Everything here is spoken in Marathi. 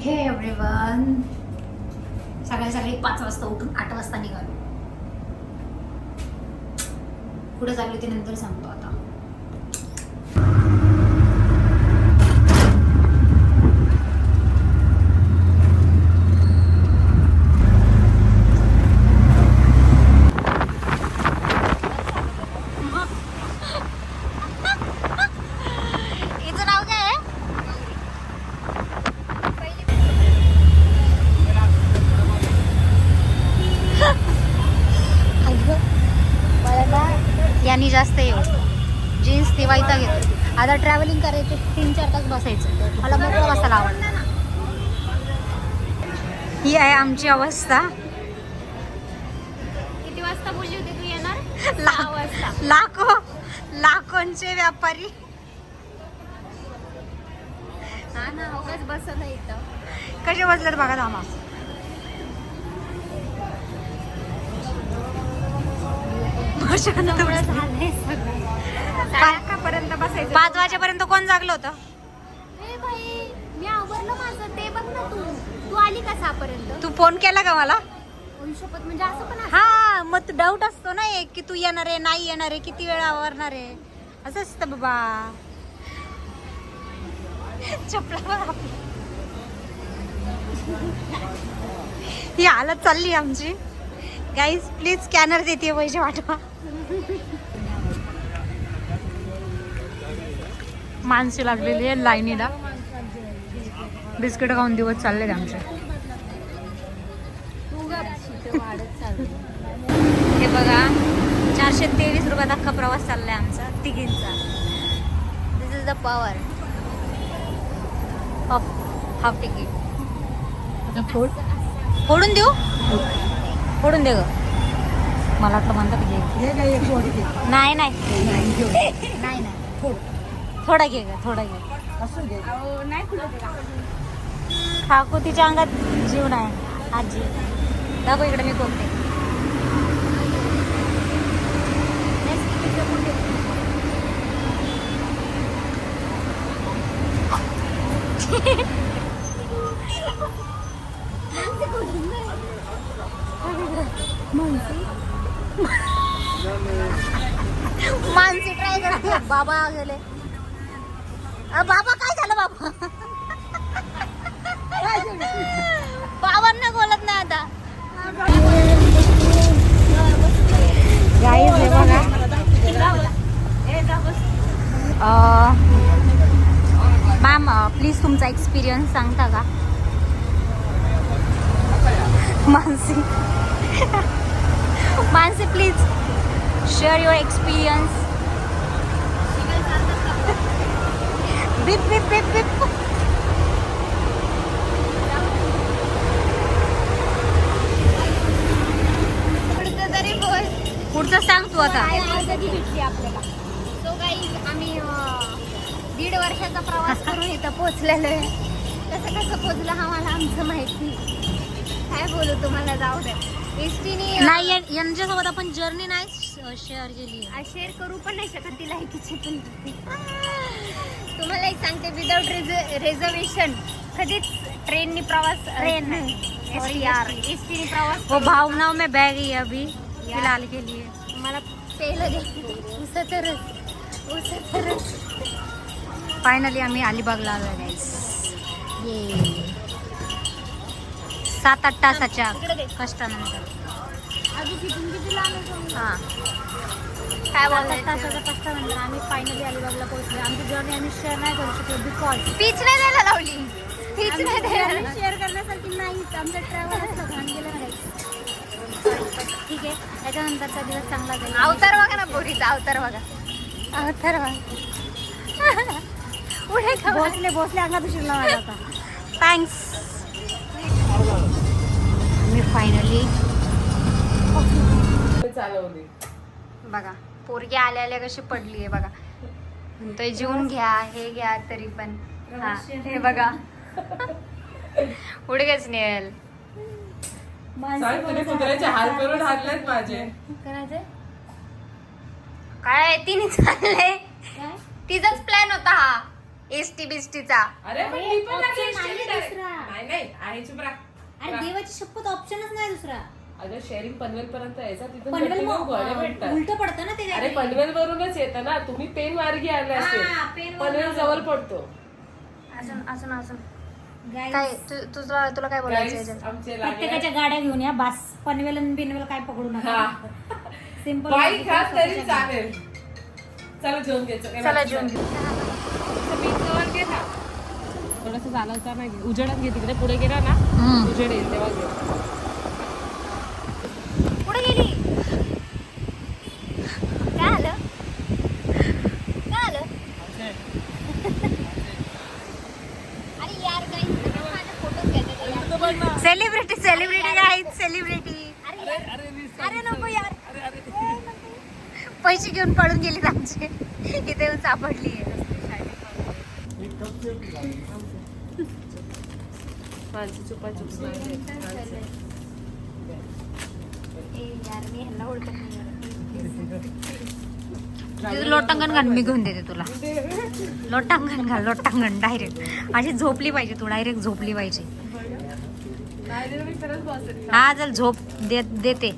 हे एव्हरीवन, सकाळी 5 वाजता उठून 8 वाजता निघालो. कुठे चाललो ते नंतर सांगतो. आता यानी जास्त येऊ जीन्स ती वाईता घेतो. आता ट्रॅव्हलिंग करायचं 3-4 तास बसायचं. मला मोकळं बसायला आवडतं. ही आहे आमची अवस्था. किती वाजता बोलली होती तू येणार? 6 वाजता. लाखोंचे व्यापारी. हा ना, उगाच बसत नाही इथं. कसे बसलेत बघा धामा. पर्यंत बसायचं. 5 वाजेपर्यंत कोण जागलं होतं? ए भाई, मी आवरलं माझं. ते बघ ना, तू आली का 6 पर्यंत? तू फोन केला का मला? शपथ, म्हणजे असं पण असतं? हा, मग तू डाऊट असतो ना एक की तू येणार आहे नाही येणार आहे, किती वेळ आवरणार आहे, असं असतं बाबा. चपला ही हालत चालली आमची. गाईज प्लीज स्कॅनर देते, पैसे पाठवा. माणसे लागलेली आहे लाईनीला. बिस्किट खाऊन दिवस चालले आमचे. हे बघा, 423 रुपयात अख्खा प्रवास चाललाय आमचा तिघींचा. This is the power of half ticket. फोडून देऊ? फोडून दे ग. मला वाटलं म्हणतात घे. नाही नाही नाही थोडा घे ग, थोडा घे. काकू तिच्या अंगात जीव नाही. आजी दाखव इकडे, मी कोणते. मानसी ट्राय करते. बाबा गेले. बाबा काय झालं बाबा? बाबांना बोलत नाही आता. गाईज हे बघा, मॅम प्लीज तुमचा एक्सपिरियन्स सांगता का? Mansi please share your experience. Beep beep beep beep. पुढचं तरी बोल. पुढचं सांग तू आता. कधी भेटली आपल्याला? सो गाईज, आम्ही 1.5 वर्षाचा प्रवास करून इथं पोहोचलेलो आहे. कसं पोहोचलं हा मला आमचं माहिती. काय बोलू तुम्हाला, जाऊ द्या. एसटीने नाही, यांच्यासोबत आपण जर्नी नाही शेअर केली. शेअर करू पण नाही शकत, तिला एकीची पण. तुम्हाला एक सांगते, विदाउट रिझर्वेशन कधीच ट्रेननी प्रवास. ट्रेन नाही, एसटीने प्रवास. वो भावनाओं में बह गई अभी फिलहाल के लिए. मला पेलं दे. उसाचं रस. फायनली आम्ही अलिबागला आलो गाईस. ये 7-8 तासाच्या कष्टानंतर. हां, काय बोलतो? 7-8 तासाच्या कष्टानंतर आम्ही फायनली अलिबागला पोहोचलो. आमची जर्नी आम्ही शेअर नाही करू शकलो बिकॉज स्पीच नाही द्यायला लावली. स्पीच नाही द्यायला. शेअर करण्यासारखी नाहीच. आमचं ट्रॅव्हल घाण गेलं नाही. ठीक आहे, त्याच्यानंतरचा दिवस चांगला गेला. अवतार बघा ना पोरीचा, अवतार बघा. अवतार पुढे भोसले अंगात उशीरला माझा आता. थँक्स. मी फायनली बघा, पोरगी आल्या कशी पडली आहे बघा. म्हणतोय जेवून घ्या, हे घ्या, तरी पण हा हे बघा. पुढे गेच नेल हाल करून हातलेत माझे. करायचंय काय? तिने चालले, तिचाच प्लॅन होता हा एसटी बिस्टीचा. अरे पण मी पण लागली ST ला. नाही आहे चुप राहा. अरे देवाची शपथ ऑप्शनच नाही दुसरा. अगं शेअरिंग पनवेल पर्यंत यायचा तिथून पनवेल भेटतील गोळे भेटतात. उलट पडतं ना ते. अरे पनवेल वरूनच येतं ना तुम्ही पेन मार्गी आले हा, असते पेन पनवेल जवळ पडतो. अजून Guys, काय तुला काय बोलायचं Guys, याच्यात? आमचे लागले प्रत्येकाच्या गाड्या घेऊन या बास. पनवेल आणि बिनवेल काय पकडू नका. हा. सिंपल बाईक हा तरी चालेल. चला जेवण घ्यायचं. चला जेवून घेऊ. बीचवर घे ना थोडस चालवता नाही घे. उजेडात घे तिकडे पुढे गेला ना उजेड येईल तेव्हा घे. पुढे गेली. काय आलं? अरे यार काही माझे फोटो घ्यायचे. सेलिब्रिटी आहेत सेलिब्रिटी. अरे नको यार. पैसे घेऊन पळून गेली आमचे. इथे येऊन सापडली माझी चुपाचुप यार मी ह्यांना ओळखत नाही. लोटांगण घाल मी घेऊन देते तुला. लोटांगण घाल लोटांगण डायरेक्ट. अशी झोपली पाहिजे तू डायरेक्ट झोपली पाहिजे. नाही मी खरंच बसेल. हा चल झोप देते.